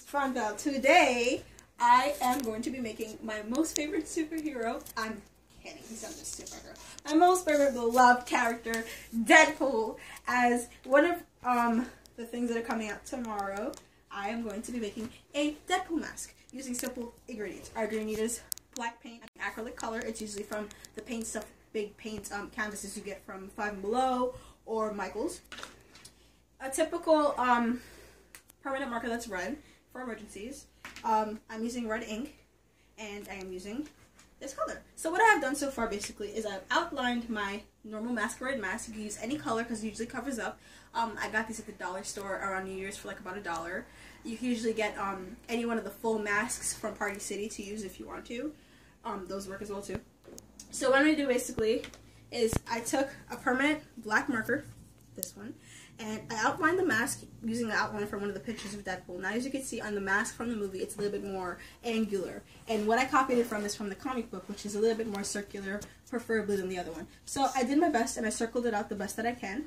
found out today I am going to be making my most favorite superhero. I'm kidding, he's not just superhero. My most favorite beloved character, Deadpool, as one of the things that are coming out tomorrow. I am going to be making a Deadpool mask using simple ingredients. All you're going to need is black paint, acrylic color. It's usually from the paint stuff, big paint canvases you get from Five and Below or Michaels. A typical permanent marker that's red for emergencies. I'm using red ink, and I am using this color. So what I have done so far basically is I've outlined my normal masquerade mask. You can use any color because it usually covers up. I got these at the dollar store around New Year's for like about $1. You can usually get any one of the full masks from Party City to use if you want to. Those work as well too. So what I'm going to do basically is I took a permanent black marker, this one, and I outlined the mask using the outline from one of the pictures of Deadpool. Now, as you can see on the mask from the movie, it's a little bit more angular. And what I copied it from is from the comic book, which is a little bit more circular, preferably than the other one. So I did my best, and I circled it out the best that I can.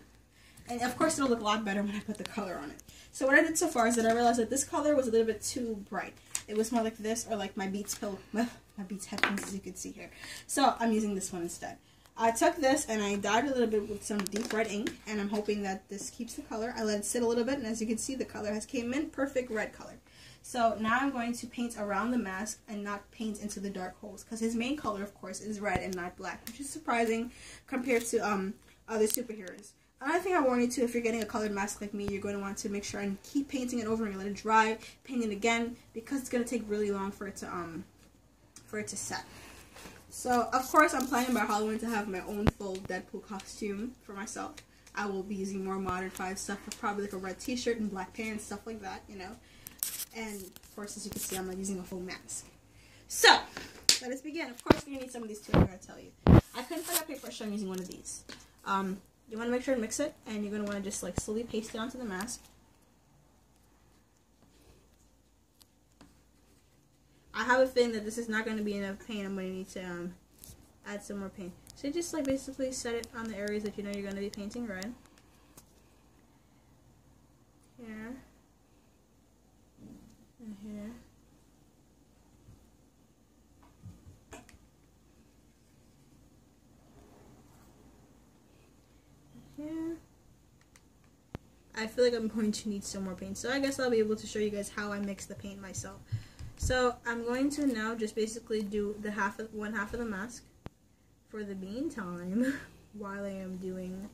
And of course, it'll look a lot better when I put the color on it. So what I did so far is that I realized that this color was a little bit too bright. It was more like this, or like my Beats pillow, my Beats headphones, as you can see here. So I'm using this one instead. I took this and I dyed a little bit with some deep red ink, and I'm hoping that this keeps the color. I let it sit a little bit, and as you can see, the color has came in perfect red color. So now I'm going to paint around the mask and not paint into the dark holes, because his main color, of course, is red and not black, which is surprising compared to other superheroes. Another thing I warn you to, if you're getting a colored mask like me, you're going to want to make sure and keep painting it over and let it dry, paint it again, because it's going to take really long for it to set. So, of course, I'm planning by Halloween to have my own full Deadpool costume for myself. I will be using more modified stuff, probably like a red t-shirt and black pants, stuff like that, you know. And, of course, as you can see, I'm not using a whole mask. So, let us begin. Of course, you're going to need some of these too, I'm going to tell you. I couldn't find a paper, so I'm using one of these. You want to make sure to mix it, and you're going to want to just, like, slowly paste it onto the mask. I have a feeling that this is not going to be enough paint. I'm going to need to add some more paint. So just like basically set it on the areas that you know you're going to be painting red. Here. And here. And here. I feel like I'm going to need some more paint. So I guess I'll be able to show you guys how I mix the paint myself. So I'm going to now just basically do the one half of the mask for the meantime while I am doing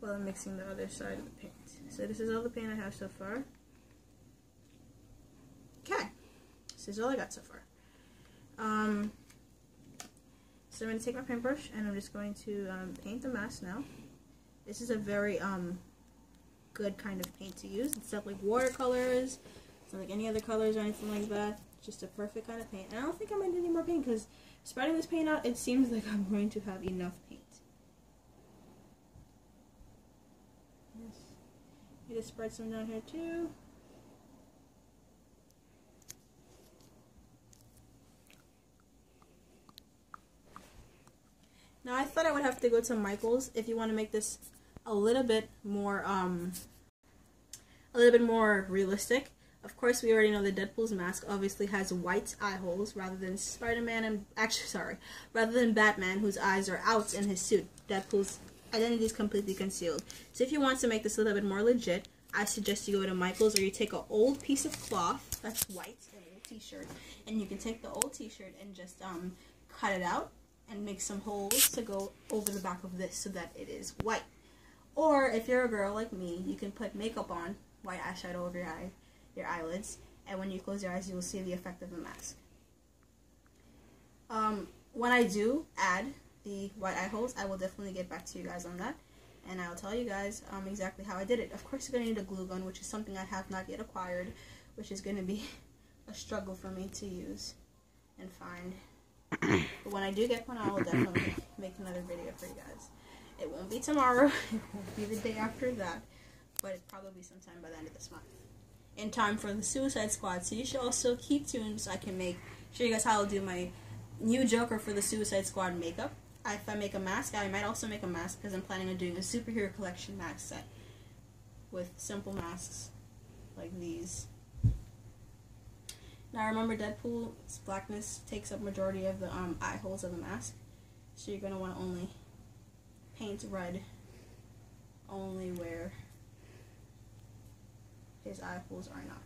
while I'm mixing the other side of the paint. So this is all the paint I have so far. Okay, this is all I got so far. So I'm going to take my paintbrush and I'm just going to paint the mask now. This is a very good kind of paint to use. It's not like watercolors, it's not like any other colors or anything like that. It's just a perfect kind of paint. And I don't think I'm going to do any more paint because spreading this paint out, it seems like I'm going to have enough paint. Yes. You just spread some down here too. Now I thought I would have to go to Michaels if you want to make this a little bit more realistic. Of course, we already know that Deadpool's mask obviously has white eye holes rather than Spider-Man and rather than Batman, whose eyes are out in his suit. Deadpool's identity is completely concealed. So if you want to make this a little bit more legit, I suggest you go to Michaels, or you take an old piece of cloth that's white, an old t-shirt, and you can take the old t-shirt and just cut it out and make some holes to go over the back of this so that it is white. Or if you're a girl like me, you can put makeup on, white eyeshadow over your eyelids, and when you close your eyes, you will see the effect of the mask. When I do add the white eye holes, I will definitely get back to you guys on that, and I'll tell you guys exactly how I did it. Of course, you're going to need a glue gun, which is something I have not yet acquired, which is going to be a struggle for me to use and find. But when I do get one, I will definitely make another video for you guys. It won't be tomorrow, it won't be the day after that, but it'll probably be sometime by the end of this month. In time for the Suicide Squad, so you should also keep tuned so I can show you guys how I'll do my new Joker for the Suicide Squad makeup. If I make a mask, I might also make a mask because I'm planning on doing a superhero collection mask set with simple masks like these. Now remember, Deadpool's blackness takes up majority of the eye holes of the mask, so you're going to want to only paint red only where his eye holes are not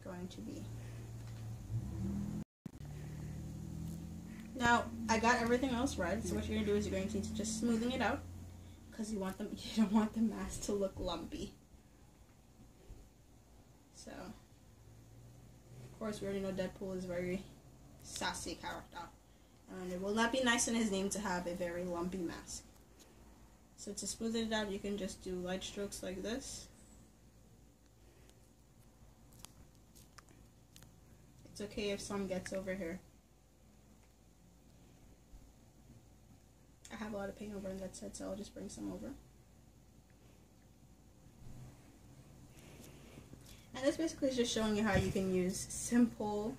going to be. Now I got everything else red, so what you're going to do is you're going to need to just smoothing it out, because you don't want the mask to look lumpy. So of course, we already know Deadpool is a very sassy character. And it will not be nice in his name to have a very lumpy mask. So to smooth it out, you can just do light strokes like this. It's okay if some gets over here. I have a lot of paint over on that side, so I'll just bring some over. And this basically is just showing you how you can use simple,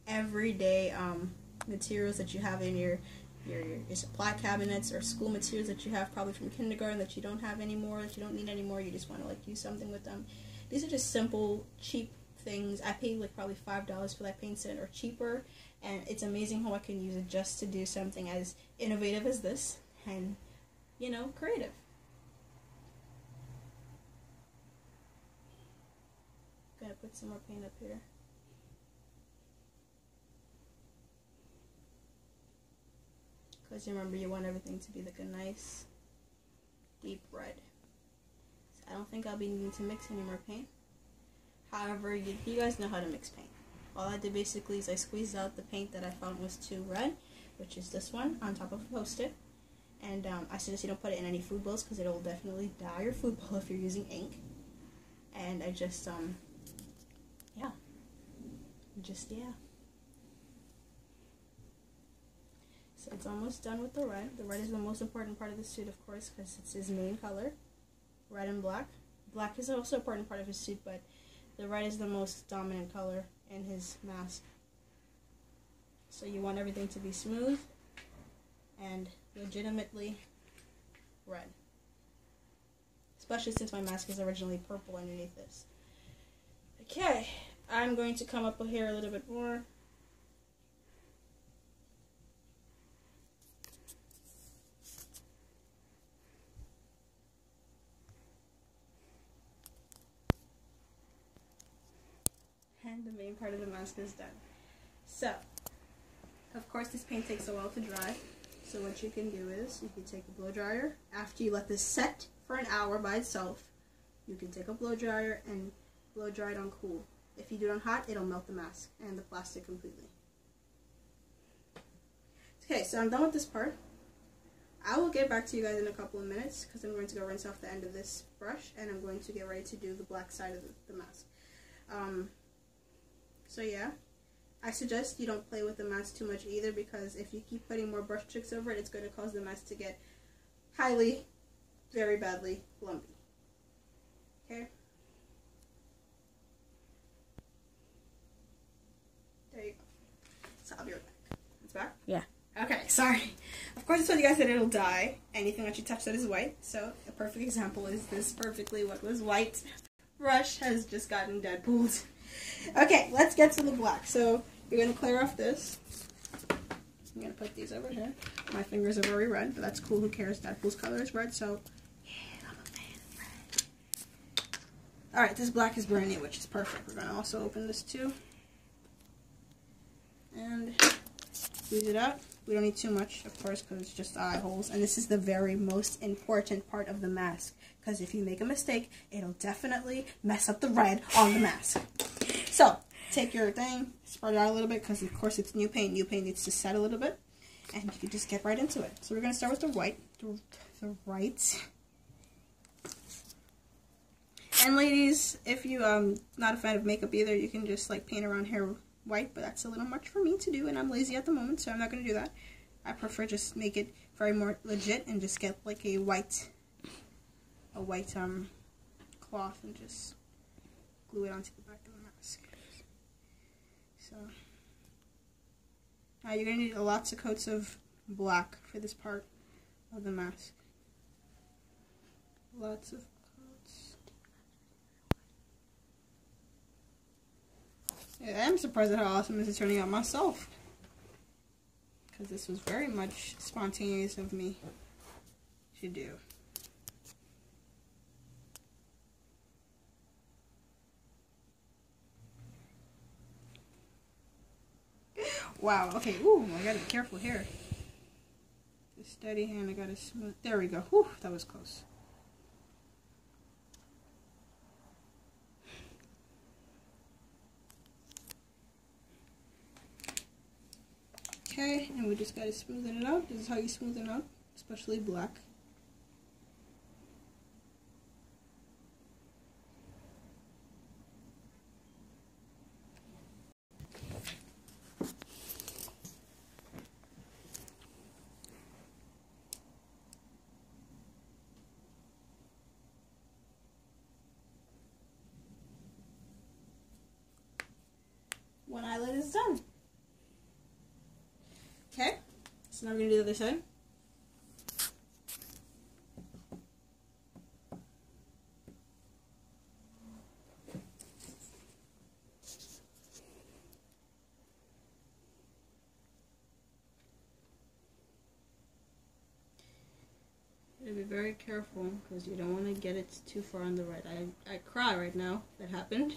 everyday materials that you have in your supply cabinets, or school materials that you have probably from kindergarten that you don't have anymore, that you don't need anymore. You just want to like use something with them. These are just simple, cheap things. I paid like probably $5 for that paint set or cheaper, and it's amazing how I can use it just to do something as innovative as this and, you know, creative. Gonna put some more paint up here. Because remember, you want everything to be like a nice deep red. So I don't think I'll be needing to mix any more paint. However, you guys know how to mix paint. All I did basically is I squeezed out the paint that I found was too red, which is this one, on top of a Post-it. And I suggest you don't put it in any food bowls because it'll definitely dye your food bowl if you're using ink. And I just, yeah. So it's almost done with the red. The red is the most important part of the suit, of course, because it's his main color. Red and black. Black is also an important part of his suit, but the red is the most dominant color in his mask. So you want everything to be smooth and legitimately red. Especially since my mask is originally purple underneath this. Okay, I'm going to come up here a little bit more. And the main part of the mask is done. So, of course this paint takes a while to dry. So what you can do is, you can take a blow dryer. After you let this set for an hour by itself, you can take a blow dryer and blow dry it on cool. If you do it on hot, it'll melt the mask and the plastic completely. Okay, so I'm done with this part. I will get back to you guys in a couple of minutes because I'm going to go rinse off the end of this brush and I'm going to get ready to do the black side of the mask. So yeah, I suggest you don't play with the mask too much either, because if you keep putting more brush tricks over it, it's going to cause the mask to get very badly lumpy. Okay? There you go. So I'll be right back. It's back? Yeah. Okay, sorry. Of course I told you guys that it'll dye anything that you touch that is white. So a perfect example is this perfectly what was white brush has just gotten Deadpooled. Okay, let's get to the black. So you're going to clear off this. I'm going to put these over here. My fingers are very red, but that's cool. Who cares? Deadpool's color is red, so yeah, I'm a fan of red. Alright, this black is brand new, which is perfect. We're going to also open this too. And squeeze it out. We don't need too much, of course, because it's just eye holes. And this is the very most important part of the mask, because if you make a mistake, it'll definitely mess up the red on the mask. So, take your thing, spread it out a little bit, because of course it's new paint. New paint needs to set a little bit, and you can just get right into it. So we're going to start with the white. The white. And ladies, if you not a fan of makeup either, you can just like paint around here white, but that's a little much for me to do, and I'm lazy at the moment, so I'm not going to do that. I prefer just make it very more legit and just get like a white cloth and just glue it onto the back of the mask. So now you're going to need lots of coats of black for this part of the mask. Lots of coats. Yeah, I'm surprised at how awesome this is turning out myself. Because this was very much spontaneous of me to do. Wow, okay, ooh, I gotta be careful here. The steady hand, I gotta smooth. There we go. Whew, that was close. Okay, and we just gotta smoothen it out. This is how you smoothen it out, especially black. One eyelid is done. Okay, so now we're going to do the other side. You gotta be very careful because you don't want to get it too far on the right. I cry right now. That happened.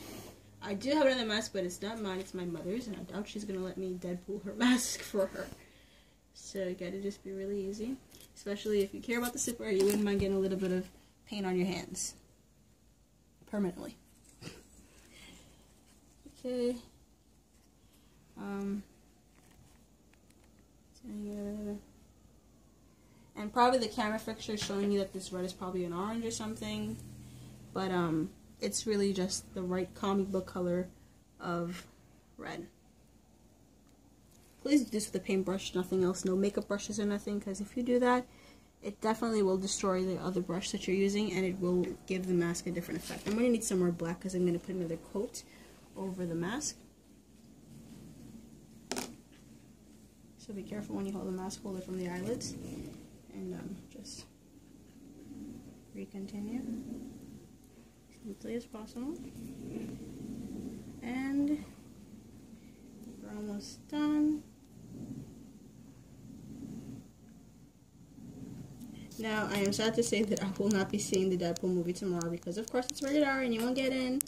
I do have another mask, but it's not mine, it's my mother's, and I doubt she's going to let me Deadpool her mask for her. So you gotta just be really easy. Especially if you care about the super, you wouldn't mind getting a little bit of paint on your hands. Permanently. Okay. And probably the camera fixture is showing you that this red is probably an orange or something. But it's really just the right comic book color of red. Please do this with a paintbrush, nothing else, no makeup brushes or nothing, because if you do that, it definitely will destroy the other brush that you're using, and it will give the mask a different effect. I'm going to need some more black because I'm going to put another coat over the mask. So be careful when you hold the mask holder from the eyelids, and just re-continue smoothly as possible. And we're almost done. Now, I am sad to say that I will not be seeing the Deadpool movie tomorrow because, of course, it's rated R and you won't get in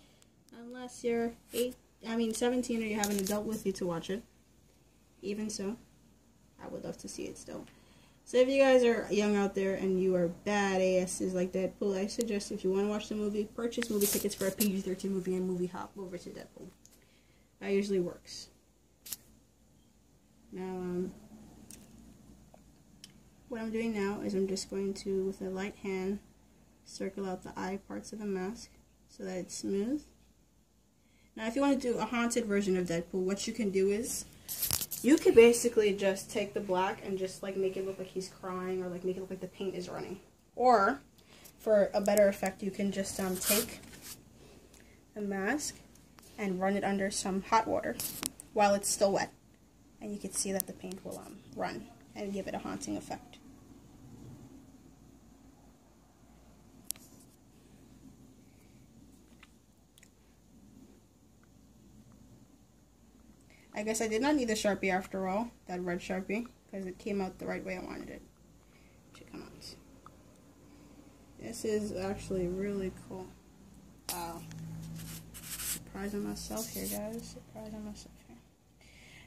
unless you're 17 or you have an adult with you to watch it. Even so, I would love to see it still. So if you guys are young out there and you are badasses like Deadpool, I suggest if you want to watch the movie, purchase movie tickets for a PG-13 movie and movie hop over to Deadpool. That usually works. Now, what I'm doing now is I'm just going to, with a light hand, circle out the eye parts of the mask so that it's smooth. Now, if you want to do a haunted version of Deadpool, what you can do is, you could basically just take the black and just like make it look like he's crying, or like make it look like the paint is running. Or, for a better effect, you can just take the mask and run it under some hot water while it's still wet. And you can see that the paint will run and give it a haunting effect. I guess I did not need the Sharpie after all, that red Sharpie, because it came out the right way I wanted it to come out. This is actually really cool. Wow. Surprising myself here, guys. Surprising myself here.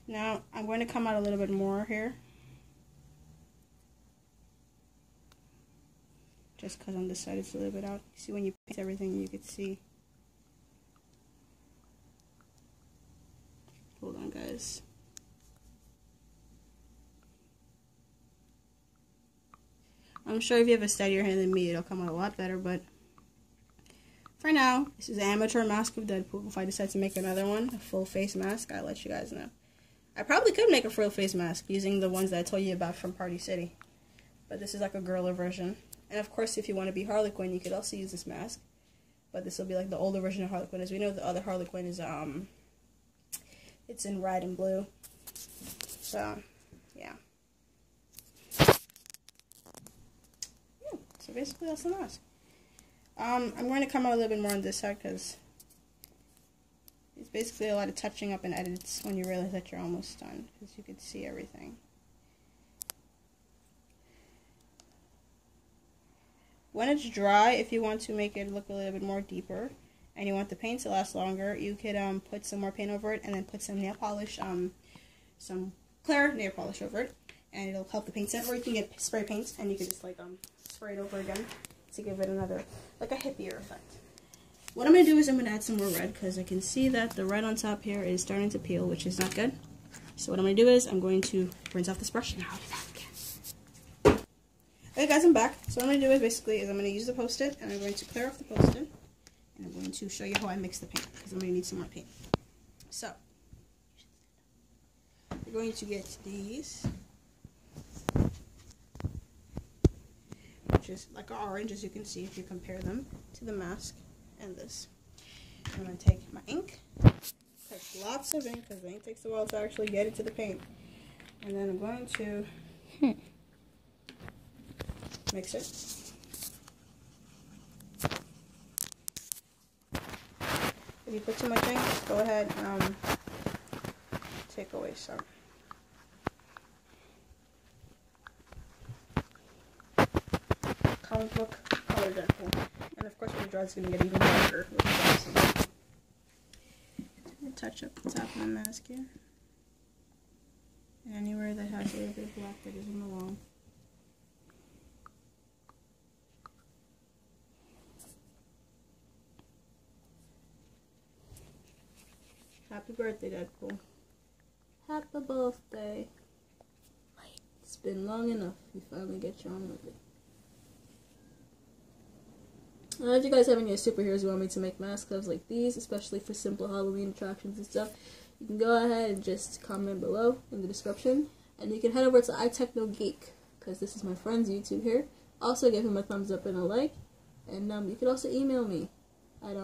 Now, I'm going to come out a little bit more here. Just because on this side it's a little bit out. See, when you paint everything, you can see. Hold on, guys. I'm sure if you have a steadier hand than me, it'll come out a lot better, but for now, this is an amateur mask of Deadpool. If I decide to make another one, a full face mask, I'll let you guys know. I probably could make a full face mask using the ones that I told you about from Party City, but this is like a girly version. And of course, if you want to be Harley Quinn, you could also use this mask, but this will be like the older version of Harley Quinn. As we know, the other Harley Quinn is it's in red and blue. So, yeah. So basically, that's the mask. I'm going to come out a little bit more on this side because it's basically a lot of touching up and edits when you realize that you're almost done, because you can see everything. When it's dry, if you want to make it look a little bit more deeper, and you want the paint to last longer, you could put some more paint over it, and then put some nail polish, some clear nail polish over it, and it'll help the paint set. Or you can get spray paint, and you can just like spray it over again to give it another, like a hippier effect. What I'm going to do is I'm going to add some more red, because I can see that the red on top here is starting to peel, which is not good. So what I'm going to do is I'm going to rinse off this brush, and I'll do that again. Okay guys, I'm back. So what I'm going to do is basically I'm going to use the Post-it, and I'm going to clear off the Post-it, and I'm going to show you how I mix the paint, because I'm going to need some more paint. So, you're going to get these, which is like an orange, as you can see if you compare them to the mask. And this. I'm going to take my ink, take lots of ink, because the ink takes a while to actually get into the paint, and then I'm going to mix it. If you put too much ink, go ahead and take away some. Comic book color Deadpool. And of course when it dries it's going to get even darker. I'm going to touch up the top of the mask here. And anywhere that has a little bit of black that doesn't belong. Happy birthday, Deadpool. Happy birthday. It's been long enough. You finally get your own with it. If you guys have any superheroes you want me to make masks of like these, especially for simple Halloween attractions and stuff, you can go ahead and just comment below in the description. And you can head over to iTechnoGeek, because this is my friend's YouTube here. Also give him a thumbs up and a like. And you can also email me at